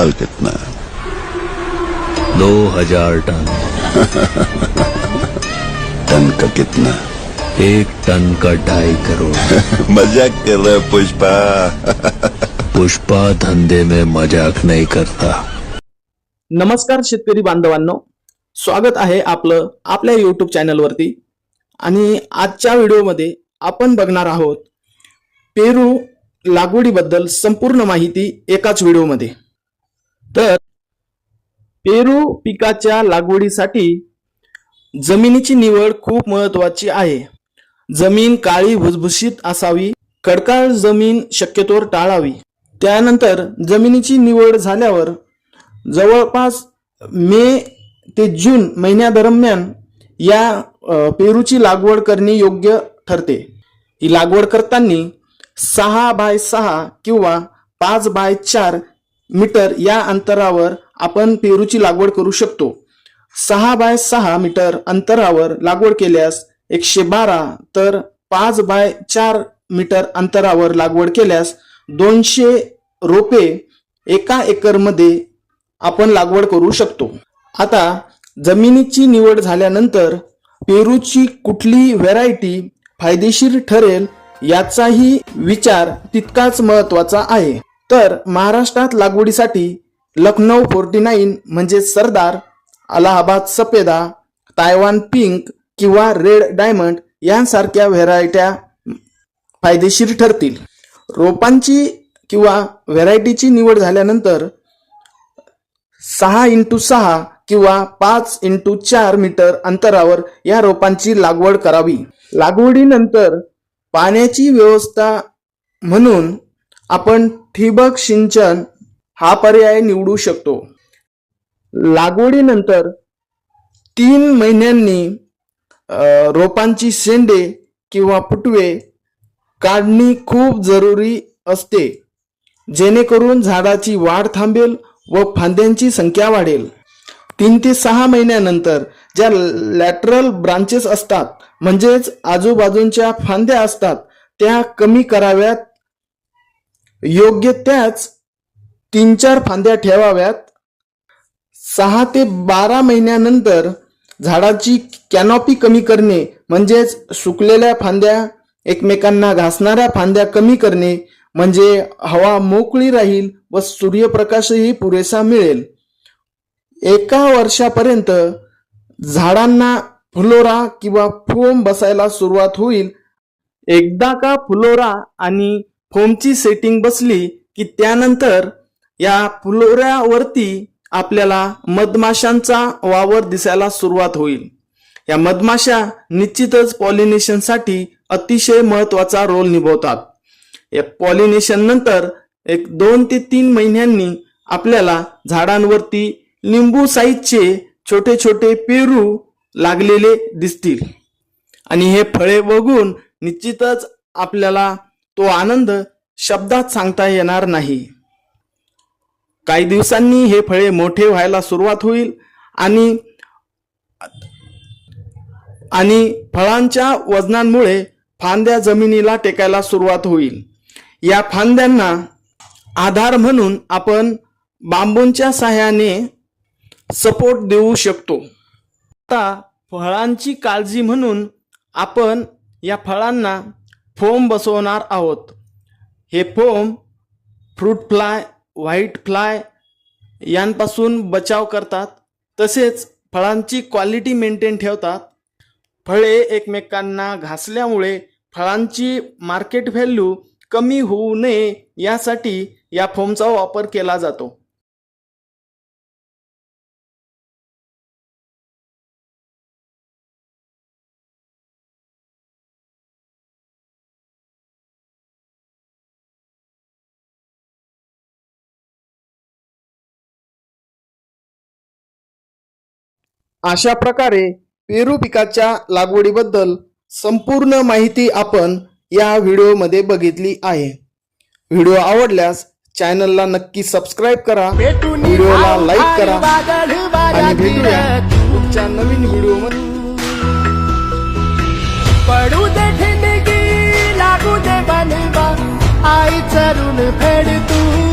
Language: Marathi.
माल कितना? 2000 टन। टन का कितना? 1 टन का 2.5 करोड़। मजाक कर रहा है पुष्पा? पुष्पा धंदे में मजाक नहीं करता। नमस्कार शेतकरी बांधवांनो, स्वागत आहे आपलं आपल्या YouTube चॅनलवरती। आणि आजच्या व्हिडिओमध्ये आपण बघणार आहोत पेरू लागवडीबद्दल संपूर्ण माहिती एकाच व्हिडिओमध्ये। तर पेरू पिकाच्या लागवडीसाठी जमिनीची निवड खूप महत्त्वाची आहे। जमीन काळी भुसभुशीत असावी, खडकाळ जमीन शक्यतोवर टाळावी। त्यानंतर जमिनीची निवड झाल्यावर जवळपास मे ते जून महिन्यादरम्यान या पेरूची लागवड करणे योग्य ठरते। ही लागवड करताना 6 बाय 6 किंवा 5 बाय 4 मीटर या अंतरावर आपण पेरूची लागवड करू शकतो। 6 बाय 6 मीटर अंतरावर लागवड केल्यास 112, तर 5 बाय 4 मीटर अंतरावर लागवड केल्यास 200 रोपे एका एकरमध्ये आपण लागवड करू शकतो। आता जमिनीची निवड झाल्यानंतर पेरूची कुठली व्हरायटी फायदेशीर ठरेल याचाही विचार तितकाच महत्त्वाचा आहे। तर महाराष्ट्रात लागवडीसाठी लखनौ 49 म्हणजे सरदार, अलाहाबाद सफेदा, तायवान पिंक किंवा रेड डायमंड यांसारख्या व्हरायट्या फायदेशीर ठरतील। रोपांची किंवा व्हरायटीची निवड झाल्यानंतर 6x6 किंवा 5x4 मीटर अंतरावर या रोपांची लागवड करावी। लागवडीनंतर पाण्याची व्यवस्था म्हणून आपण ठिबक सिंचन हा पर्याय निवडू शकतो। लागवडीनंतर 3 महिन्यांनी रोपांची शेंडे किंवा फुटवे काढणी खूप जरुरी असते, जेणेकरून झाडाची वाढ थांबेल व फांद्यांची संख्या वाढेल। 3 ते 6 महिन्यानंतर ज्या लॅटरल ब्रांचेस असतात म्हणजेच आजूबाजूंच्या फांद्या असतात त्या कमी कराव्यात। योग्य त्याच 3-4 फांद्या ठेवाव्यात। 6 ते 12 महिन्यानंतर झाडाची कॅनॉपी कमी करणे म्हणजेच सुकलेल्या फांद्या एकमेकांना घासणाऱ्या फांद्या कमी करणे, म्हणजे हवा मोकळी राहील व सूर्यप्रकाशही पुरेसा मिळेल। 1 वर्षापर्यंत झाडांना फ्लोरा किंवा फोम बसायला सुरुवात होईल। एकदा का फ्लोरा आणि फोमची सेटिंग बसली की त्यानंतर या फ्लोऱ्यावरती आपल्याला मधमाशांचा वावर दिसायला सुरुवात होईल। या मधमाशा निश्चितच पॉलिनेशनसाठी अतिशय महत्त्वाचा रोल निभावतात। या पॉलिनेशन नंतर 2 ते 3 महिन्यांनी आपल्याला झाडांवरती लिंबू साईजचे छोटे छोटे पेरू लागलेले दिसतील आणि हे फळे बघून निश्चितच आपल्याला तो आनंद शब्दात सांगता येणार नाही। काही दिवसांनी हे फळे मोठे व्हायला सुरुवात होईल आणि फळांच्या वजनामुळे फांद्या जमिनीला टेकायला सुरुवात होईल। या फांद्यांना आधार म्हणून आपण बांबूंच्या सहाय्याने सपोर्ट देऊ शकतो। आता फळांची काळजी म्हणून आपण या फळांना फोम बसवणार आहोत। हे foam fruit fly, white fly यांपासून बचाव करतात, तसेच फळांची क्वालिटी मेंटेन ठेवतात। फळे एकमेकांना घासल्यामुळे फळांची मार्केट व्हॅल्यू कमी होऊ नये यासाठी या फोमचा वापर केला जातो। अशा प्रकारे पेरू पिकाच्या लागवडीबद्दल संपूर्ण माहिती आपण या व्हिडिओमध्ये बघितली आहे। व्हिडिओ आवडल्यास चॅनलला नक्की सबस्क्राइब करा, व्हिडिओला लाईक करा आणि भेटूया पुढच्या नवीन व्हिडिओमध्ये। पडू दे ठिणगी लागू दे बनवा आई चरून फेड तू